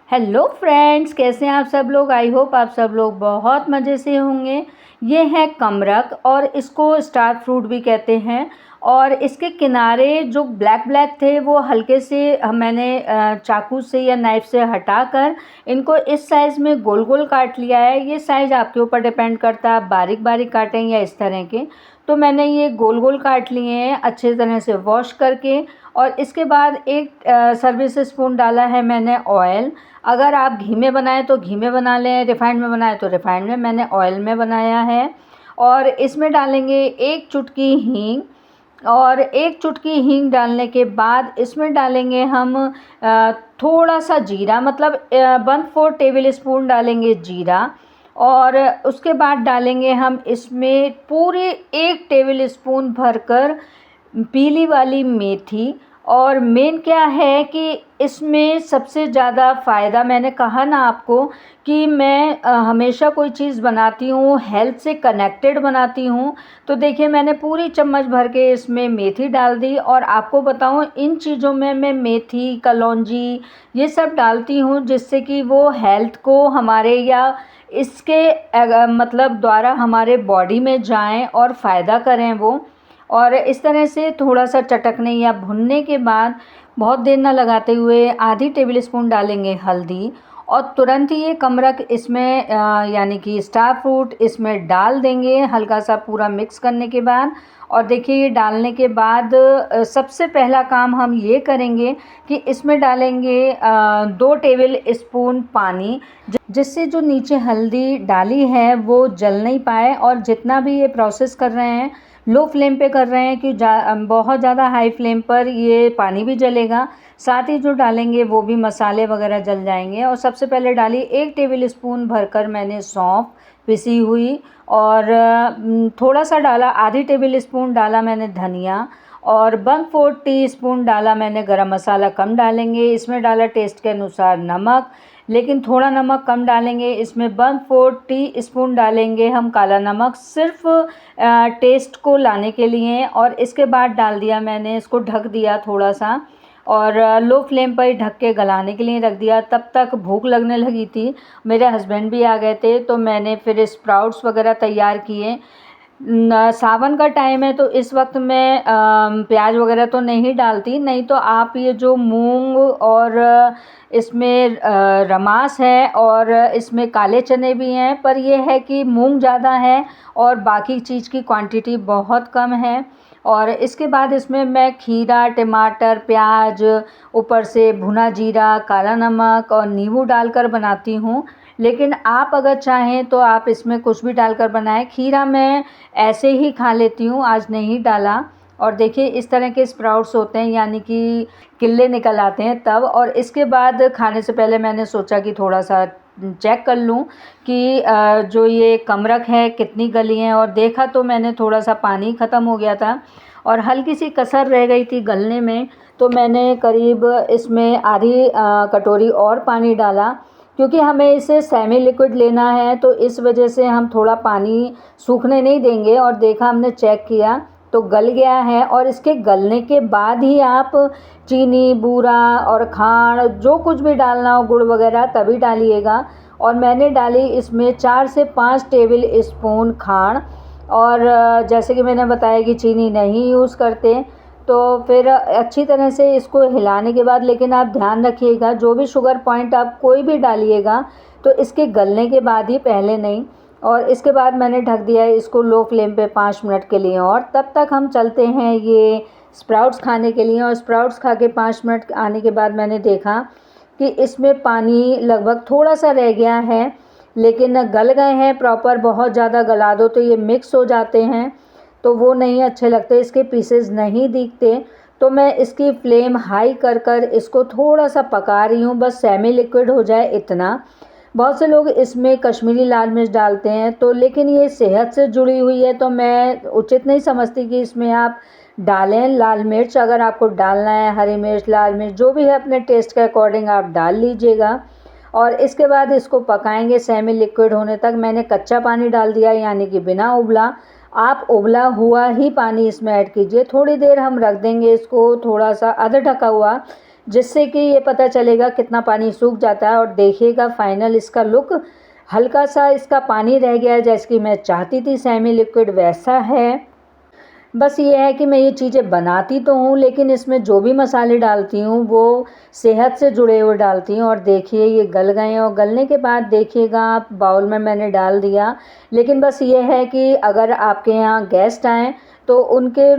Hello friends, कैसे हैं आप सब लोग। आई होप आप सब लोग बहुत मज़े से होंगे। ये है कमरक और इसको स्टार फ्रूट भी कहते हैं। और इसके किनारे जो ब्लैक ब्लैक थे वो हल्के से मैंने चाकू से या नाइफ़ से हटाकर इनको इस साइज़ में गोल गोल काट लिया है। ये साइज़ आपके ऊपर डिपेंड करता है, आप बारीक बारीक काटें या इस तरह के। तो मैंने ये गोल गोल काट लिए हैं अच्छे तरह से वॉश करके। और इसके बाद एक सर्विस स्पून डाला है मैंने ऑयल। अगर आप घी में बनाएं तो घी में बना लें, रिफ़ाइंड में बनाएं तो रिफ़ाइंड में, मैंने ऑयल में बनाया है। और इसमें डालेंगे एक चुटकी हींग। और एक चुटकी हींग डालने के बाद इसमें डालेंगे हम थोड़ा सा जीरा, मतलब 1/4 टेबल स्पून डालेंगे जीरा। और उसके बाद डालेंगे हम इसमें पूरे 1 टेबल स्पून भरकर पीली वाली मेथी। और मेन क्या है कि इसमें सबसे ज़्यादा फ़ायदा, मैंने कहा ना आपको कि मैं हमेशा कोई चीज़ बनाती हूँ हेल्थ से कनेक्टेड बनाती हूँ। तो देखिए मैंने पूरी चम्मच भर के इसमें मेथी डाल दी। और आपको बताऊँ, इन चीज़ों में मैं मेथी, कलौंजी ये सब डालती हूँ जिससे कि वो हेल्थ को हमारे या इसके मतलब द्वारा हमारे बॉडी में जाएं और फ़ायदा करें वो। और इस तरह से थोड़ा सा चटकने या भुनने के बाद बहुत देर ना लगाते हुए आधी टेबल स्पून डालेंगे हल्दी। और तुरंत ही ये कमरक इसमें यानी कि स्टार फ्रूट इसमें डाल देंगे हल्का सा पूरा मिक्स करने के बाद। और देखिए ये डालने के बाद सबसे पहला काम हम ये करेंगे कि इसमें डालेंगे 2 टेबल स्पून पानी, जिससे जो नीचे हल्दी डाली है वो जल नहीं पाए। और जितना भी ये प्रोसेस कर रहे हैं लो फ्लेम पे कर रहे हैं कि बहुत ज़्यादा हाई फ्लेम पर ये पानी भी जलेगा, साथ ही जो डालेंगे वो भी मसाले वगैरह जल जाएंगे। और सबसे पहले डाली 1 टेबल स्पून भरकर मैंने सौंफ पिसी हुई। और थोड़ा सा डाला, आधी टेबल स्पून डाला मैंने धनिया। और 1/4 टीस्पून डाला मैंने गरम मसाला, कम डालेंगे। इसमें डाला टेस्ट के अनुसार नमक, लेकिन थोड़ा नमक कम डालेंगे। इसमें 1/4 टीस्पून डालेंगे हम काला नमक, सिर्फ टेस्ट को लाने के लिए। और इसके बाद डाल दिया मैंने, इसको ढक दिया थोड़ा सा और लो फ्लेम पर ढक के गलाने के लिए रख दिया। तब तक भूख लगने लगी थी, मेरे हस्बैंड भी आ गए थे, तो मैंने फिर स्प्राउट्स वगैरह तैयार किए। सावन का टाइम है तो इस वक्त मैं प्याज वगैरह तो नहीं डालती, नहीं तो आप ये जो मूंग और इसमें रमास है और इसमें काले चने भी हैं, पर यह है कि मूंग ज़्यादा है और बाकी चीज़ की क्वांटिटी बहुत कम है। और इसके बाद इसमें मैं खीरा, टमाटर, प्याज, ऊपर से भुना जीरा, काला नमक और नींबू डालकर बनाती हूँ। लेकिन आप अगर चाहें तो आप इसमें कुछ भी डालकर बनाएं। खीरा मैं ऐसे ही खा लेती हूँ, आज नहीं डाला। और देखिए इस तरह के स्प्राउट्स होते हैं, यानी कि किल्ले निकल आते हैं तब। और इसके बाद खाने से पहले मैंने सोचा कि थोड़ा सा चेक कर लूँ कि जो ये कमरक है कितनी गली हैं। और देखा तो मैंने थोड़ा सा पानी ख़त्म हो गया था और हल्की सी कसर रह गई थी गलने में। तो मैंने करीब इसमें आधी कटोरी और पानी डाला, क्योंकि हमें इसे सेमी लिक्विड लेना है, तो इस वजह से हम थोड़ा पानी सूखने नहीं देंगे। और देखा, हमने चेक किया तो गल गया है। और इसके गलने के बाद ही आप चीनी, बूरा और खांड जो कुछ भी डालना हो, गुड़ वगैरह, तभी डालिएगा। और मैंने डाली इसमें 4 से 5 टेबल स्पून खांड। और जैसे कि मैंने बताया कि चीनी नहीं यूज़ करते। तो फिर अच्छी तरह से इसको हिलाने के बाद, लेकिन आप ध्यान रखिएगा जो भी शुगर पॉइंट आप कोई भी डालिएगा तो इसके गलने के बाद ही, पहले नहीं। और इसके बाद मैंने ढक दिया है इसको लो फ्लेम पे 5 मिनट के लिए। और तब तक हम चलते हैं ये स्प्राउट्स खाने के लिए। और स्प्राउट्स खा के 5 मिनट आने के बाद मैंने देखा कि इसमें पानी लगभग थोड़ा सा रह गया है, लेकिन गल गए हैं प्रॉपर। बहुत ज़्यादा गला दो तो ये मिक्स हो जाते हैं, तो वो नहीं अच्छे लगते, इसके पीसेस नहीं दिखते। तो मैं इसकी फ्लेम हाई कर कर इसको थोड़ा सा पका रही हूँ, बस सेमी लिक्विड हो जाए इतना। बहुत से लोग इसमें कश्मीरी लाल मिर्च डालते हैं, तो लेकिन ये सेहत से जुड़ी हुई है तो मैं उचित नहीं समझती कि इसमें आप डालें लाल मिर्च। अगर आपको डालना है हरी मिर्च, लाल मिर्च, जो भी है अपने टेस्ट के अकॉर्डिंग आप डाल लीजिएगा। और इसके बाद इसको पकाएंगे सेमी लिक्विड होने तक। मैंने कच्चा पानी डाल दिया, यानी कि बिना उबला। आप उबला हुआ ही पानी इसमें ऐड कीजिए। थोड़ी देर हम रख देंगे इसको थोड़ा सा आधा ढका हुआ, जिससे कि ये पता चलेगा कितना पानी सूख जाता है। और देखिएगा फाइनल इसका लुक, हल्का सा इसका पानी रह गया है, जैसे कि मैं चाहती थी सेमी लिक्विड वैसा है। बस ये है कि मैं ये चीज़ें बनाती तो हूँ, लेकिन इसमें जो भी मसाले डालती हूँ वो सेहत से जुड़े हुए डालती हूँ। और देखिए ये गल गए हैं, और गलने के बाद देखिएगा आप बाउल में मैंने डाल दिया। लेकिन बस ये है कि अगर आपके यहाँ गेस्ट आएँ तो उनके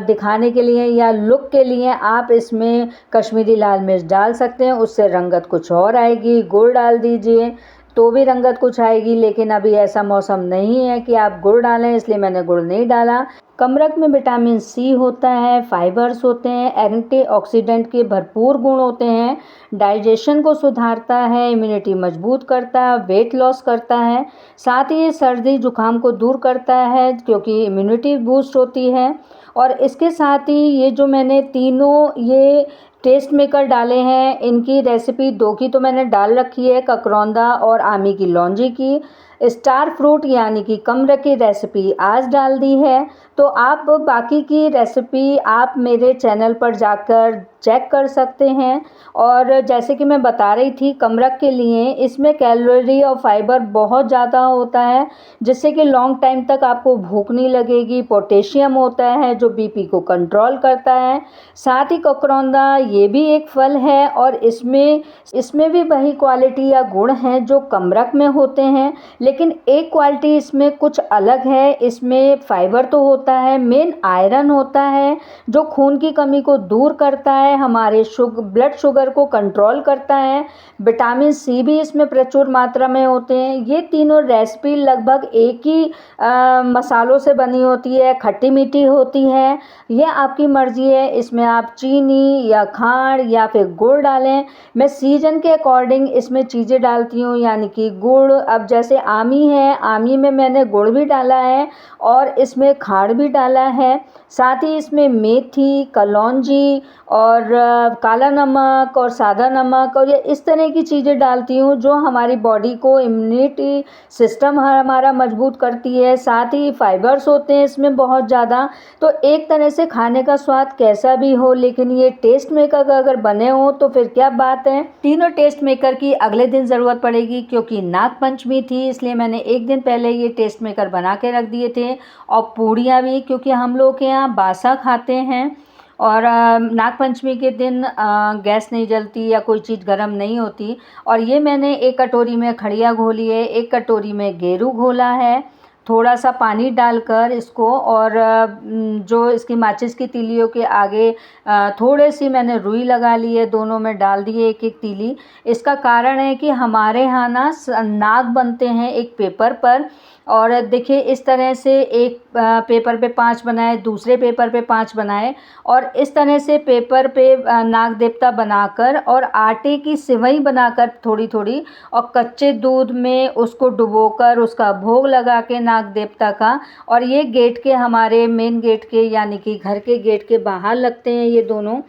दिखाने के लिए या लुक के लिए आप इसमें कश्मीरी लाल मिर्च डाल सकते हैं, उससे रंगत कुछ और आएगी। गुड़ डाल दीजिए तो भी रंगत कुछ आएगी, लेकिन अभी ऐसा मौसम नहीं है कि आप गुड़ डालें, इसलिए मैंने गुड़ नहीं डाला। कमरख में विटामिन सी होता है, फाइबर्स होते हैं, एंटीऑक्सीडेंट के भरपूर गुण होते हैं, डाइजेशन को सुधारता है, इम्यूनिटी मजबूत करता है, वेट लॉस करता है, साथ ही ये सर्दी जुकाम को दूर करता है क्योंकि इम्यूनिटी बूस्ट होती है। और इसके साथ ही ये जो मैंने तीनों ये टेस्ट मेकर डाले हैं, इनकी रेसिपी 2 की तो मैंने डाल रखी है, ककरौंदा और आमी की लौंजी की। स्टार फ्रूट यानी कि कमरख की रेसिपी आज डाल दी है। तो आप बाकी की रेसिपी आप मेरे चैनल पर जाकर चेक कर सकते हैं। और जैसे कि मैं बता रही थी, कमरख के लिए इसमें कैलोरी और फाइबर बहुत ज़्यादा होता है, जिससे कि लॉन्ग टाइम तक आपको भूख नहीं लगेगी। पोटेशियम होता है जो बीपी को कंट्रोल करता है। साथ ही ककरौंदा ये भी एक फल है, और इसमें भी वही क्वालिटी या गुण हैं जो कमरख में होते हैं, लेकिन एक क्वालिटी इसमें कुछ अलग है। इसमें फाइबर तो होता है, मेन आयरन होता है जो खून की कमी को दूर करता है, हमारे ब्लड शुगर को कंट्रोल करता है। विटामिन सी भी इसमें प्रचुर मात्रा में होते हैं। ये तीनों रेसिपी लगभग एक ही मसालों से बनी होती है, खट्टी मीठी होती है। ये आपकी मर्ज़ी है, इसमें आप चीनी या खांड या फिर गुड़ डालें। मैं सीजन के अकॉर्डिंग इसमें चीज़ें डालती हूँ, यानी कि गुड़। अब जैसे आमी है, आमी में मैंने गुड़ भी डाला है और इसमें खांड भी डाला है। साथ ही इसमें मेथी, कलौंजी और काला नमक और सादा नमक और ये इस तरह की चीज़ें डालती हूँ जो हमारी बॉडी को, इम्यूनिटी सिस्टम हमारा मजबूत करती है। साथ ही फाइबर्स होते हैं इसमें बहुत ज़्यादा। तो एक तरह से खाने का स्वाद कैसा भी हो, लेकिन ये टेस्ट मेकर अगर बने हो तो फिर क्या बात है। तीनों टेस्ट मेकर की अगले दिन ज़रूरत पड़ेगी, क्योंकि नाग पंचमी थी, इसलिए मैंने एक दिन पहले ये टेस्ट मेकर बना के रख दिए थे। और पूड़ियाँ भी, क्योंकि हम लोग के यहाँ बासा खाते हैं और नाग पंचमी के दिन गैस नहीं जलती या कोई चीज़ गर्म नहीं होती। और ये मैंने एक कटोरी में खड़िया घोली है, एक कटोरी में गेरू घोला है, थोड़ा सा पानी डालकर इसको। और जो इसकी माचिस की तीलियों के आगे थोड़े सी मैंने रुई लगा ली है, दोनों में डाल दिए एक एक तीली। इसका कारण है कि हमारे यहाँ ना नाग बनते हैं एक पेपर पर, और देखिए इस तरह से एक पेपर पे 5 बनाए, दूसरे पेपर पे 5 बनाए, और इस तरह से पेपर पे नाग देवता बनाकर और आटे की सिवई बनाकर थोड़ी थोड़ी, और कच्चे दूध में उसको डुबोकर उसका भोग लगा के नाग देवता का। और ये गेट के, हमारे मेन गेट के यानी कि घर के गेट के बाहर लगते हैं ये दोनों,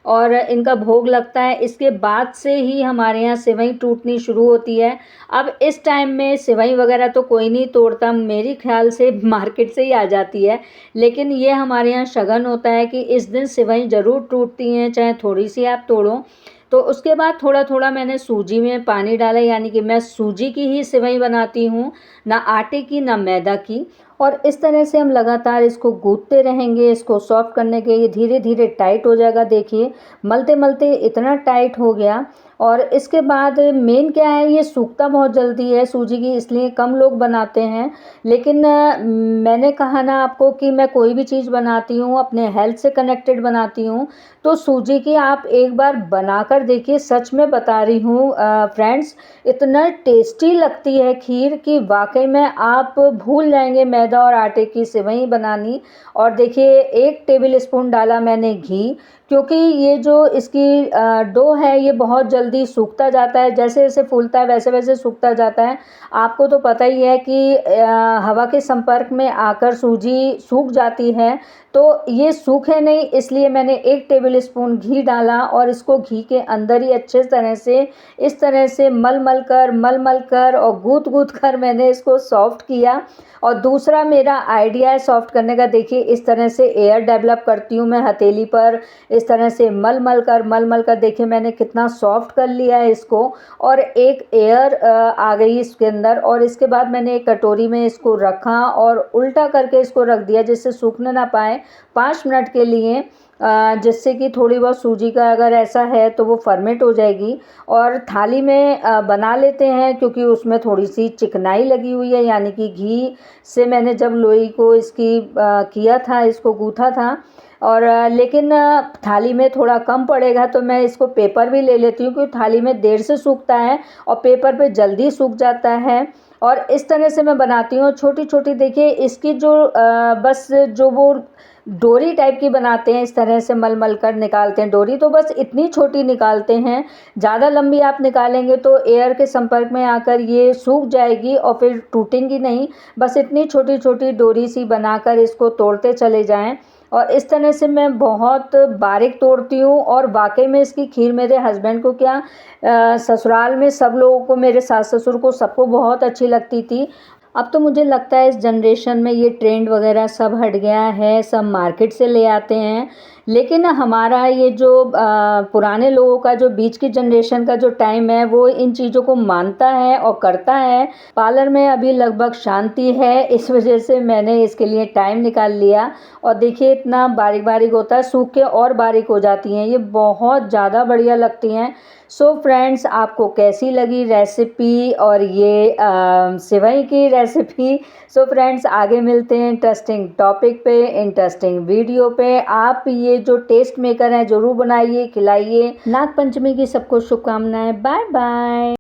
और इनका भोग लगता है। इसके बाद से ही हमारे यहाँ सिवई टूटनी शुरू होती है। अब इस टाइम में सिवई वगैरह तो कोई नहीं तोड़ता, मेरी ख्याल से मार्केट से ही आ जाती है, लेकिन ये हमारे यहाँ शगन होता है कि इस दिन सिवई ज़रूर टूटती हैं, चाहे थोड़ी सी आप तोड़ो। तो उसके बाद थोड़ा थोड़ा मैंने सूजी में पानी डाला, यानी कि मैं सूजी की ही सिवई बनाती हूँ, ना आटे की ना मैदा की। और इस तरह से हम लगातार इसको गूँथते रहेंगे, इसको सॉफ्ट करने के। ये धीरे धीरे टाइट हो जाएगा, देखिए मलते मलते इतना टाइट हो गया। और इसके बाद मेन क्या है, ये सूखता बहुत जल्दी है सूजी की, इसलिए कम लोग बनाते हैं। लेकिन मैंने कहा ना आपको कि मैं कोई भी चीज़ बनाती हूँ अपने हेल्थ से कनेक्टेड बनाती हूँ, तो सूजी की आप एक बार बनाकर देखिए, सच में बता रही हूँ फ्रेंड्स, इतना टेस्टी लगती है खीर कि वाकई में आप भूल जाएंगे मैदा और आटे की सिवई बनानी। और देखिए 1 टेबल स्पून डाला मैंने घी, क्योंकि ये जो इसकी डो है ये बहुत जल्दी सूखता जाता है, जैसे जैसे फूलता है वैसे वैसे सूखता जाता है। आपको तो पता ही है कि हवा के संपर्क में आकर सूजी सूख जाती है, तो ये सूखे नहीं, इसलिए मैंने 1 टेबल स्पून घी डाला और इसको घी के अंदर ही अच्छे तरह से इस तरह से मल मल कर और गूँथ कर मैंने इसको सॉफ्ट किया। और दूसरा मेरा आइडिया है सॉफ्ट करने का, देखिए इस तरह से एयर डेवलप करती हूँ मैं हथेली पर, इस तरह से मल मल कर देखिए मैंने कितना सॉफ्ट कर लिया है इसको, और एक एयर आ गई इसके अंदर। और इसके बाद मैंने एक कटोरी में इसको रखा और उल्टा करके इसको रख दिया जिससे सूखने ना पाए 5 मिनट के लिए, जिससे कि थोड़ी बहुत सूजी का अगर ऐसा है तो वो फर्मेंट हो जाएगी। और थाली में बना लेते हैं क्योंकि उसमें थोड़ी सी चिकनाई लगी हुई है, यानी कि घी से मैंने जब लोई को इसकी किया था, इसको गूथा था। और लेकिन थाली में थोड़ा कम पड़ेगा तो मैं इसको पेपर भी ले लेती हूँ क्योंकि थाली में देर से सूखता है और पेपर पे जल्दी सूख जाता है। और इस तरह से मैं बनाती हूँ छोटी छोटी। देखिए इसकी जो बस जो वो डोरी टाइप की बनाते हैं, इस तरह से मल मल कर निकालते हैं डोरी, तो बस इतनी छोटी निकालते हैं। ज़्यादा लंबी आप निकालेंगे तो एयर के संपर्क में आकर ये सूख जाएगी और फिर टूटेंगी नहीं। बस इतनी छोटी छोटी डोरी सी बनाकर इसको तोड़ते चले जाएं। और इस तरह से मैं बहुत बारीक तोड़ती हूँ। और वाकई में इसकी खीर मेरे हस्बैंड को क्या, ससुराल में सब लोगों को, मेरे सास ससुर को, सबको बहुत अच्छी लगती थी। अब तो मुझे लगता है इस जनरेशन में ये ट्रेंड वगैरह सब हट गया है, सब मार्केट से ले आते हैं। लेकिन हमारा ये जो पुराने लोगों का जो बीच की जनरेशन का जो टाइम है वो इन चीज़ों को मानता है और करता है। पार्लर में अभी लगभग शांति है, इस वजह से मैंने इसके लिए टाइम निकाल लिया। और देखिए इतना बारीक बारीक होता है, सूख के और बारीक हो जाती हैं, ये बहुत ज़्यादा बढ़िया लगती हैं। सो फ्रेंड्स, आपको कैसी लगी रेसिपी और ये सेवई की रेसिपी? सो फ्रेंड्स, आगे मिलते हैं इंटरेस्टिंग टॉपिक पे, इंटरेस्टिंग वीडियो पे। आप ये जो टेस्ट मेकर हैं ज़रूर बनाइए, खिलाइए। नाग पंचमी की सबको शुभकामनाएं। Bye bye.